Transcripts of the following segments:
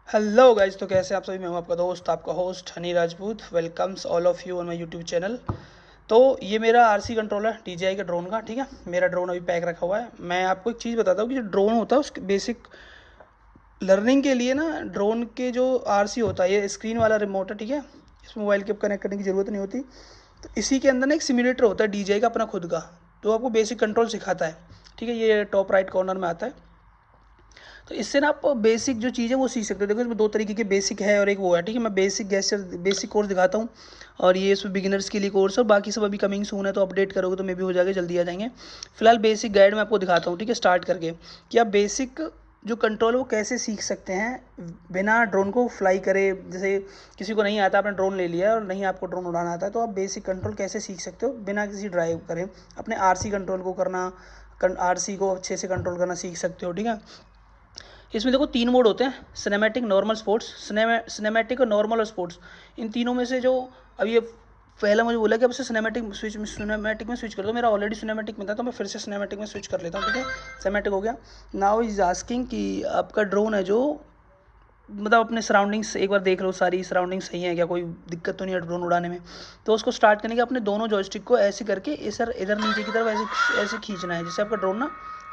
Hello guys, तो कैसे आप सभी। मैं हूं आपका दोस्त, आपका host Honey Rajput. Welcomes all of you on my YouTube channel. तो ये मेरा आरसी कंट्रोल है DJI का ड्रोन का। ठीक है, मेरा ड्रोन अभी पैक रखा हुआ है। मैं आपको एक चीज़ बताता हूँ कि जो ड्रोन होता है उसके बेसिक लर्निंग के लिए ना, ड्रोन के जो आरसी होता है, ये स्क्रीन वाला रिमोट है। ठीक है, इसमें मोबाइल के कनेक्ट करने की ज़रूरत नहीं होती। तो इसी के अंदर ना एक सिम्युलेटर होता है DJI का अपना खुद का, जो आपको बेसिक कंट्रोल सिखाता है। ठीक है, ये टॉप राइट कॉर्नर में आता है। तो इससे ना आप बेसिक जो चीज़ है वो सीख सकते हो। देखो, इसमें दो तरीके के बेसिक है और एक वो है। ठीक है, मैं बेसिक कोर्स दिखाता हूँ, और ये इसमें बिगिनर्स के लिए कोर्स है। और बाकी सब अभी कमिंग सून है, तो अपडेट करोगे तो मे भी हो जाएगा, जल्दी आ जाएंगे। फिलहाल बेसिक गाइड मैं आपको दिखाता हूँ, ठीक है, स्टार्ट करके कि आप बेसिक जो कंट्रोल है वो कैसे सीख सकते हैं बिना ड्रोन को फ्लाई करे। जैसे किसी को नहीं आता, आपने ड्रोन ले लिया और नहीं आपको ड्रोन उड़ाना आता है, तो आप बेसिक कंट्रोल कैसे सीख सकते हो बिना किसी ड्राइव करे। अपने आरसी कंट्रोल को करना, आरसी को अच्छे से कंट्रोल करना सीख सकते हो। ठीक है, इसमें देखो तीन मोड होते हैं, सिनेमैटिक, नॉर्मल, स्पोर्ट्स। सिनेमैटिक और नॉर्मल और स्पोर्ट्स, इन तीनों में से जो अभी ये पहला मुझे बोला कि अब से सिनेमैटिक में स्विच कर दो। मेरा ऑलरेडी सिनेमैटिक में था, तो मैं फिर से सिनेमैटिक में स्विच कर लेता हूँ। ठीक है, सिनेमैटिक हो गया। नाउ इज आस्किंग कि आपका ड्रोन है जो, मतलब अपने सराउंडिंग्स एक बार देख लो, सारी सराउंडिंग्स सही है क्या, कोई दिक्कत तो नहीं है ड्रोन उड़ाने में। तो उसको स्टार्ट करने के अपने दोनों जॉयस्टिक को ऐसे करके इधर इधर नीचे की तरफ ऐसे ऐसे खींचना है, जिससे आपका ड्रोन ना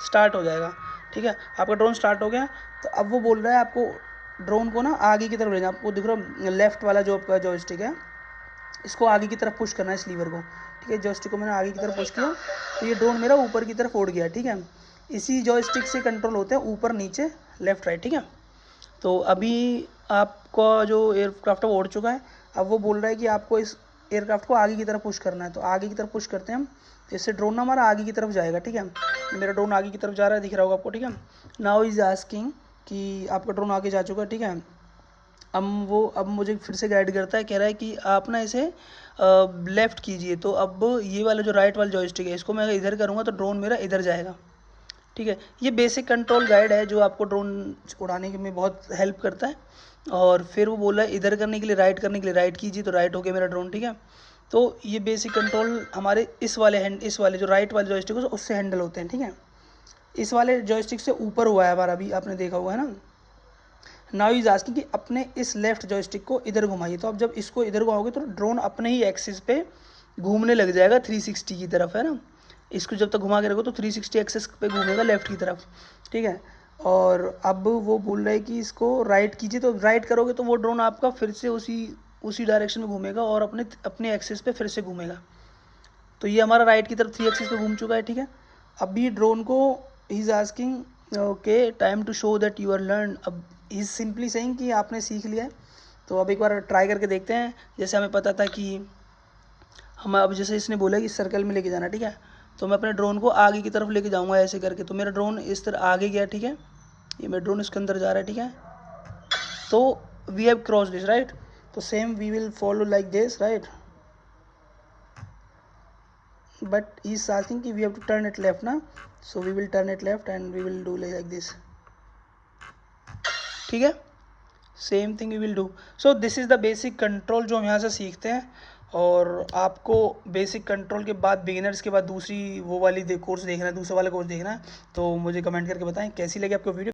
स्टार्ट हो जाएगा। ठीक है, आपका ड्रोन स्टार्ट हो गया। तो अब वो बोल रहा है आपको ड्रोन को ना आगे की तरफ ले जाना। आपको दिख रहा लेफ्ट वाला जो आपका जॉयस्टिक है, इसको आगे की तरफ पुश करना है, इस लीवर को। ठीक है, जॉयस्टिक को मैंने आगे की तरफ पुश किया, तो ये ड्रोन मेरा ऊपर की तरफ उड़ गया। ठीक है, इसी जॉयस्टिक से कंट्रोल होते हैं ऊपर नीचे लेफ्ट राइट। ठीक है, तो अभी आपका जो एयरक्राफ्ट है वो उड़ चुका है। अब वो बोल रहा है कि आपको इस एयरक्राफ्ट को आगे की तरफ पुश करना है, तो आगे की तरफ पुश करते हैं हम। इससे ड्रोन ना हमारा आगे की तरफ जाएगा। ठीक है, मेरा ड्रोन आगे की तरफ जा रहा है, दिख रहा होगा आपको। ठीक है, नाउ इज आस्किंग कि आपका ड्रोन आगे जा चुका है। ठीक है, अब मुझे फिर से गाइड करता है, कह रहा है कि आप ना इसे लेफ़्ट कीजिए। तो अब ये वाला जो राइट वाला जॉयस्टिक है, इसको मैं इधर करूँगा तो ड्रोन मेरा इधर जाएगा। ठीक है, ये बेसिक कंट्रोल गाइड है जो आपको ड्रोन उड़ाने में बहुत हेल्प करता है। और फिर वो बोला है इधर करने के लिए, राइट करने के लिए राइट कीजिए, तो राइट हो गया मेरा ड्रोन। ठीक है, तो ये बेसिक कंट्रोल हमारे इस वाले जो राइट वाले जॉयस्टिक है उससे हैंडल होते हैं। ठीक है, इस वाले जॉयस्टिक से ऊपर हुआ है हमारा, अभी आपने देखा हुआ है ना। नाउ इज आस्किंग कि अपने इस लेफ्ट जॉयस्टिक को इधर घुमाइए। तो अब जब इसको इधर घुमाओगे तो ड्रोन अपने ही एक्सिस पे घूमने लग जाएगा, 360 की तरफ, है ना। इसको जब तक घुमा के रखो तो 360 एक्सिस पे घूमेगा लेफ्ट की तरफ। ठीक है, और अब वो बोल रहा है कि इसको राइट कीजिए, तो राइट करोगे तो वो ड्रोन आपका फिर से उसी उसी डायरेक्शन में घूमेगा और अपने अपने एक्सिस पे फिर से घूमेगा। तो ये हमारा राइट की तरफ 3 एक्सिस पे घूम चुका है। ठीक है, अभी ड्रोन को he is asking okay time to show that you are learn. अब इज सिंपली सेइंग कि आपने सीख लिया है। तो अब एक बार ट्राई करके देखते हैं। जैसे हमें पता था कि हम, अब जैसे इसने बोला कि सर्कल में लेके जाना। ठीक है, तो मैं अपने ड्रोन को आगे की तरफ लेके जाऊंगा ऐसे करके। तो मेरा ड्रोन इस तरह आगे गया। ठीक है, ये मेरा ड्रोन इसके अंदर जा रहा है। ठीक है, तो we have cross this right, तो same we will follow like this right, but he is asking कि we have to turn it left ना, so we will turn it left and we will do like this. ठीक है, same thing we will do. So this is the basic control जो हम यहाँ से सीखते हैं। और आपको बेसिक कंट्रोल के बाद, बिगिनर्स के बाद दूसरी वो वाली कोर्स देखना है, दूसरा वाला कोर्स देखना है। तो मुझे कमेंट करके बताएं कैसी लगी आपको वीडियो।